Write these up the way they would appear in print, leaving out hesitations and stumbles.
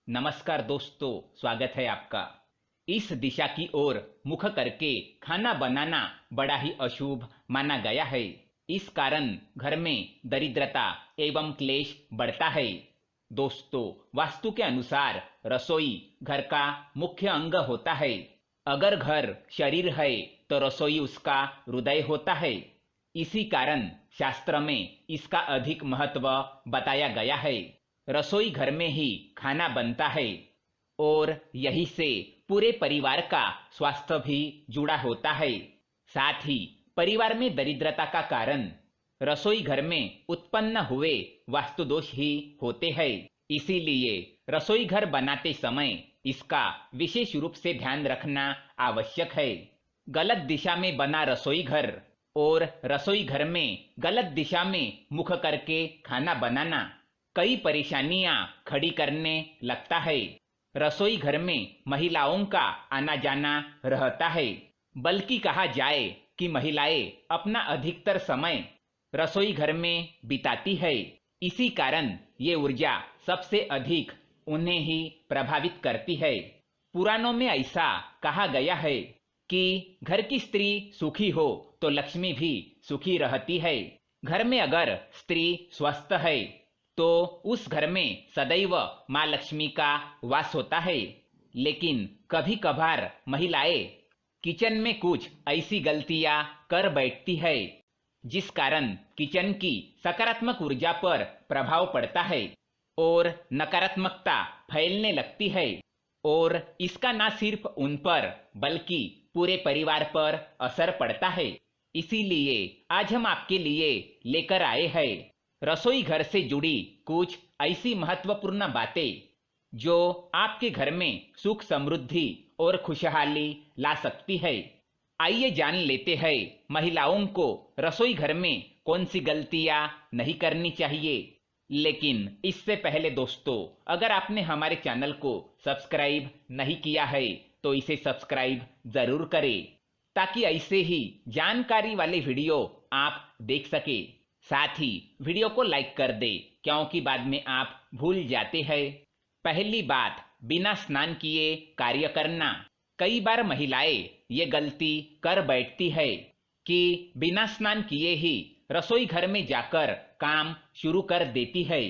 नमस्कार दोस्तों, स्वागत है आपका। इस दिशा की ओर मुख करके खाना बनाना बड़ा ही अशुभ माना गया है। इस कारण घर में दरिद्रता एवं क्लेश बढ़ता है। दोस्तों, वास्तु के अनुसार रसोई घर का मुख्य अंग होता है। अगर घर शरीर है तो रसोई उसका हृदय होता है। इसी कारण शास्त्र में इसका अधिक महत्व बताया गया है। रसोई घर में ही खाना बनता है और यही से पूरे परिवार का स्वास्थ्य भी जुड़ा होता है। साथ ही परिवार में दरिद्रता का कारण रसोई घर में उत्पन्न हुए वास्तु दोष ही होते हैं। इसीलिए रसोई घर बनाते समय इसका विशेष रूप से ध्यान रखना आवश्यक है। गलत दिशा में बना रसोई घर और रसोई घर में गलत दिशा में मुख करके खाना बनाना कई परेशानियां खड़ी करने लगता है। रसोई घर में महिलाओं का आना जाना रहता है, बल्कि कहा जाए कि महिलाएं अपना अधिकतर समय रसोई घर में बिताती है। इसी कारण ये ऊर्जा सबसे अधिक उन्हें ही प्रभावित करती है। पुराणों में ऐसा कहा गया है कि घर की स्त्री सुखी हो तो लक्ष्मी भी सुखी रहती है। घर में अगर स्त्री स्वस्थ है तो उस घर में सदैव माँ लक्ष्मी का वास होता है। लेकिन कभी कभार महिलाएं किचन में कुछ ऐसी गलतियां कर बैठती है जिस कारण किचन की सकारात्मक ऊर्जा पर प्रभाव पड़ता है और नकारात्मकता फैलने लगती है। और इसका न सिर्फ उन पर बल्कि पूरे परिवार पर असर पड़ता है। इसीलिए आज हम आपके लिए लेकर आए हैं रसोई घर से जुड़ी कुछ ऐसी महत्वपूर्ण बातें जो आपके घर में सुख समृद्धि और खुशहाली ला सकती है। आइए जान लेते हैं महिलाओं को रसोई घर में कौन सी गलतियां नहीं करनी चाहिए। लेकिन इससे पहले दोस्तों, अगर आपने हमारे चैनल को सब्सक्राइब नहीं किया है तो इसे सब्सक्राइब जरूर करें ताकि ऐसे ही जानकारी वाले वीडियो आप देख सके। साथ ही वीडियो को लाइक कर दे क्योंकि बाद में आप भूल जाते हैं। पहली बात, बिना स्नान किए कार्य करना। कई बार महिलाएं ये गलती कर बैठती है कि बिना स्नान किए ही रसोई घर में जाकर काम शुरू कर देती है।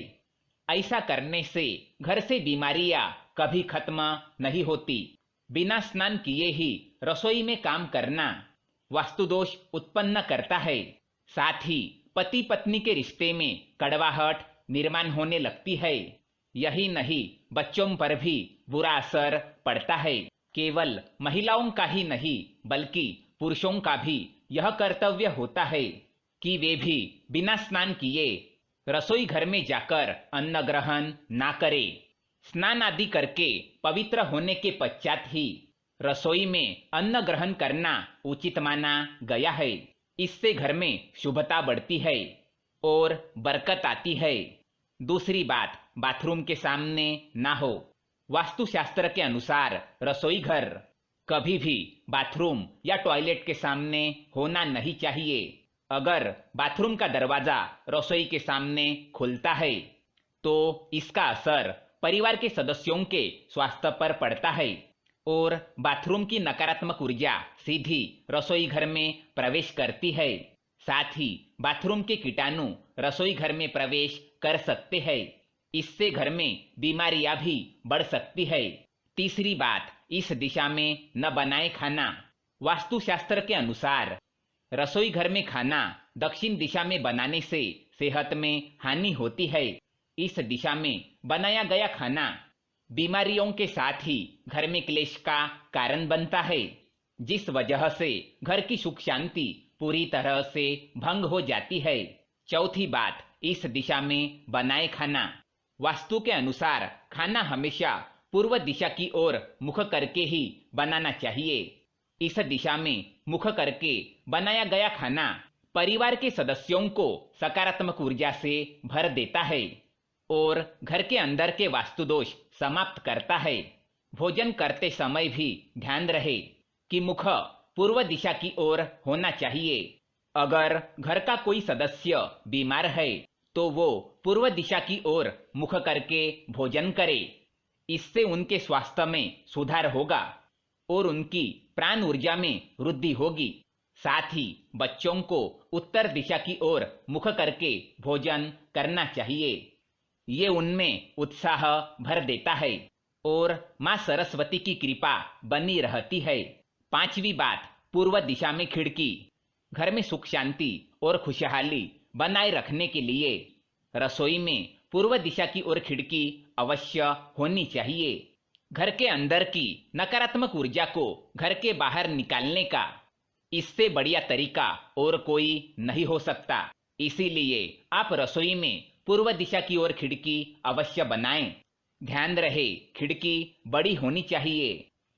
ऐसा करने से घर से बीमारियां कभी खत्म नहीं होती। बिना स्नान किए ही रसोई में काम करना वास्तु दोष उत्पन्न करता है। साथ ही पति पत्नी के रिश्ते में कड़वाहट निर्माण होने लगती है। यही नहीं, बच्चों पर भी बुरा असर पड़ता है। केवल महिलाओं का ही नहीं बल्कि पुरुषों का भी यह कर्तव्य होता है कि वे भी बिना स्नान किए रसोई घर में जाकर अन्न ग्रहण ना करें। स्नान आदि करके पवित्र होने के पश्चात ही रसोई में अन्न ग्रहण करना उचित माना गया है। इससे घर में शुभता बढ़ती है और बरकत आती है। दूसरी बात, बाथरूम के सामने ना हो। वास्तुशास्त्र के अनुसार रसोई घर कभी भी बाथरूम या टॉयलेट के सामने होना नहीं चाहिए। अगर बाथरूम का दरवाजा रसोई के सामने खुलता है तो इसका असर परिवार के सदस्यों के स्वास्थ्य पर पड़ता है और बाथरूम की नकारात्मक ऊर्जा सीधी रसोई घर में प्रवेश करती है। साथ ही बाथरूम के कीटाणु रसोई घर में प्रवेश कर सकते हैं। इससे घर में बीमारियां भी बढ़ सकती है। तीसरी बात, इस दिशा में न बनाए खाना। वास्तुशास्त्र के अनुसार रसोई घर में खाना दक्षिण दिशा में बनाने से सेहत में हानि होती है। इस दिशा में बनाया गया खाना बीमारियों के साथ ही घर में क्लेश का कारण बनता है, जिस वजह से घर की सुख शांति पूरी तरह से भंग हो जाती है। चौथी बात, इस दिशा में बनाए खाना। वास्तु के अनुसार खाना हमेशा पूर्व दिशा की ओर मुख करके ही बनाना चाहिए। इस दिशा में मुख करके बनाया गया खाना परिवार के सदस्यों को सकारात्मक ऊर्जा से भर देता है और घर के अंदर के वास्तु दोष समाप्त करता है। भोजन करते समय भी ध्यान रहे कि मुख पूर्व दिशा की ओर होना चाहिए। अगर घर का कोई सदस्य बीमार है तो वो पूर्व दिशा की ओर मुख करके भोजन करे। इससे उनके स्वास्थ्य में सुधार होगा और उनकी प्राण ऊर्जा में वृद्धि होगी। साथ ही बच्चों को उत्तर दिशा की ओर मुख करके भोजन करना चाहिए। ये उनमें उत्साह भर देता है और माँ सरस्वती की कृपा बनी रहती है। 5वीं बात, पूर्व दिशा में खिड़की। घर में सुख शांति और खुशहाली बनाए रखने के लिए रसोई में पूर्व दिशा की ओर खिड़की अवश्य होनी चाहिए। घर के अंदर की नकारात्मक ऊर्जा को घर के बाहर निकालने का इससे बढ़िया तरीका और कोई नहीं हो सकता। इसीलिए आप रसोई में पूर्व दिशा की ओर खिड़की अवश्य बनाएं। ध्यान रहे, खिड़की बड़ी होनी चाहिए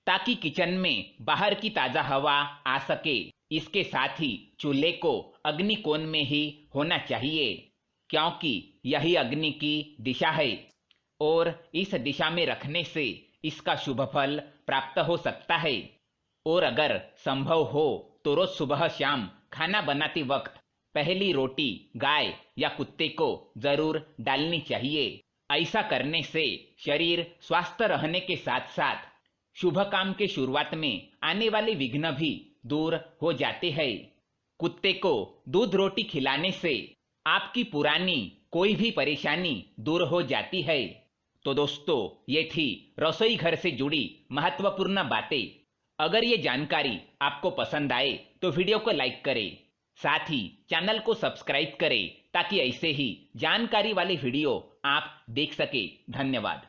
ताकि किचन में बाहर की ताजा हवा आ सके। इसके साथ ही चूल्हे को अग्नि कोण में ही होना चाहिए, क्योंकि यही अग्नि की दिशा है और इस दिशा में रखने से इसका शुभ फल प्राप्त हो सकता है। और अगर संभव हो तो रोज सुबह शाम खाना बनाते वक्त पहली रोटी गाय या कुत्ते को जरूर डालनी चाहिए। ऐसा करने से शरीर स्वस्थ रहने के साथ साथ शुभ काम के शुरुआत में आने वाले विघ्न भी दूर हो जाते हैं। कुत्ते को दूध रोटी खिलाने से आपकी पुरानी कोई भी परेशानी दूर हो जाती है। तो दोस्तों, ये थी रसोई घर से जुड़ी महत्वपूर्ण बातें। अगर ये जानकारी आपको पसंद आए तो वीडियो को लाइक करें, साथ ही चैनल को सब्सक्राइब करें ताकि ऐसे ही जानकारी वाले वीडियो आप देख सके। धन्यवाद।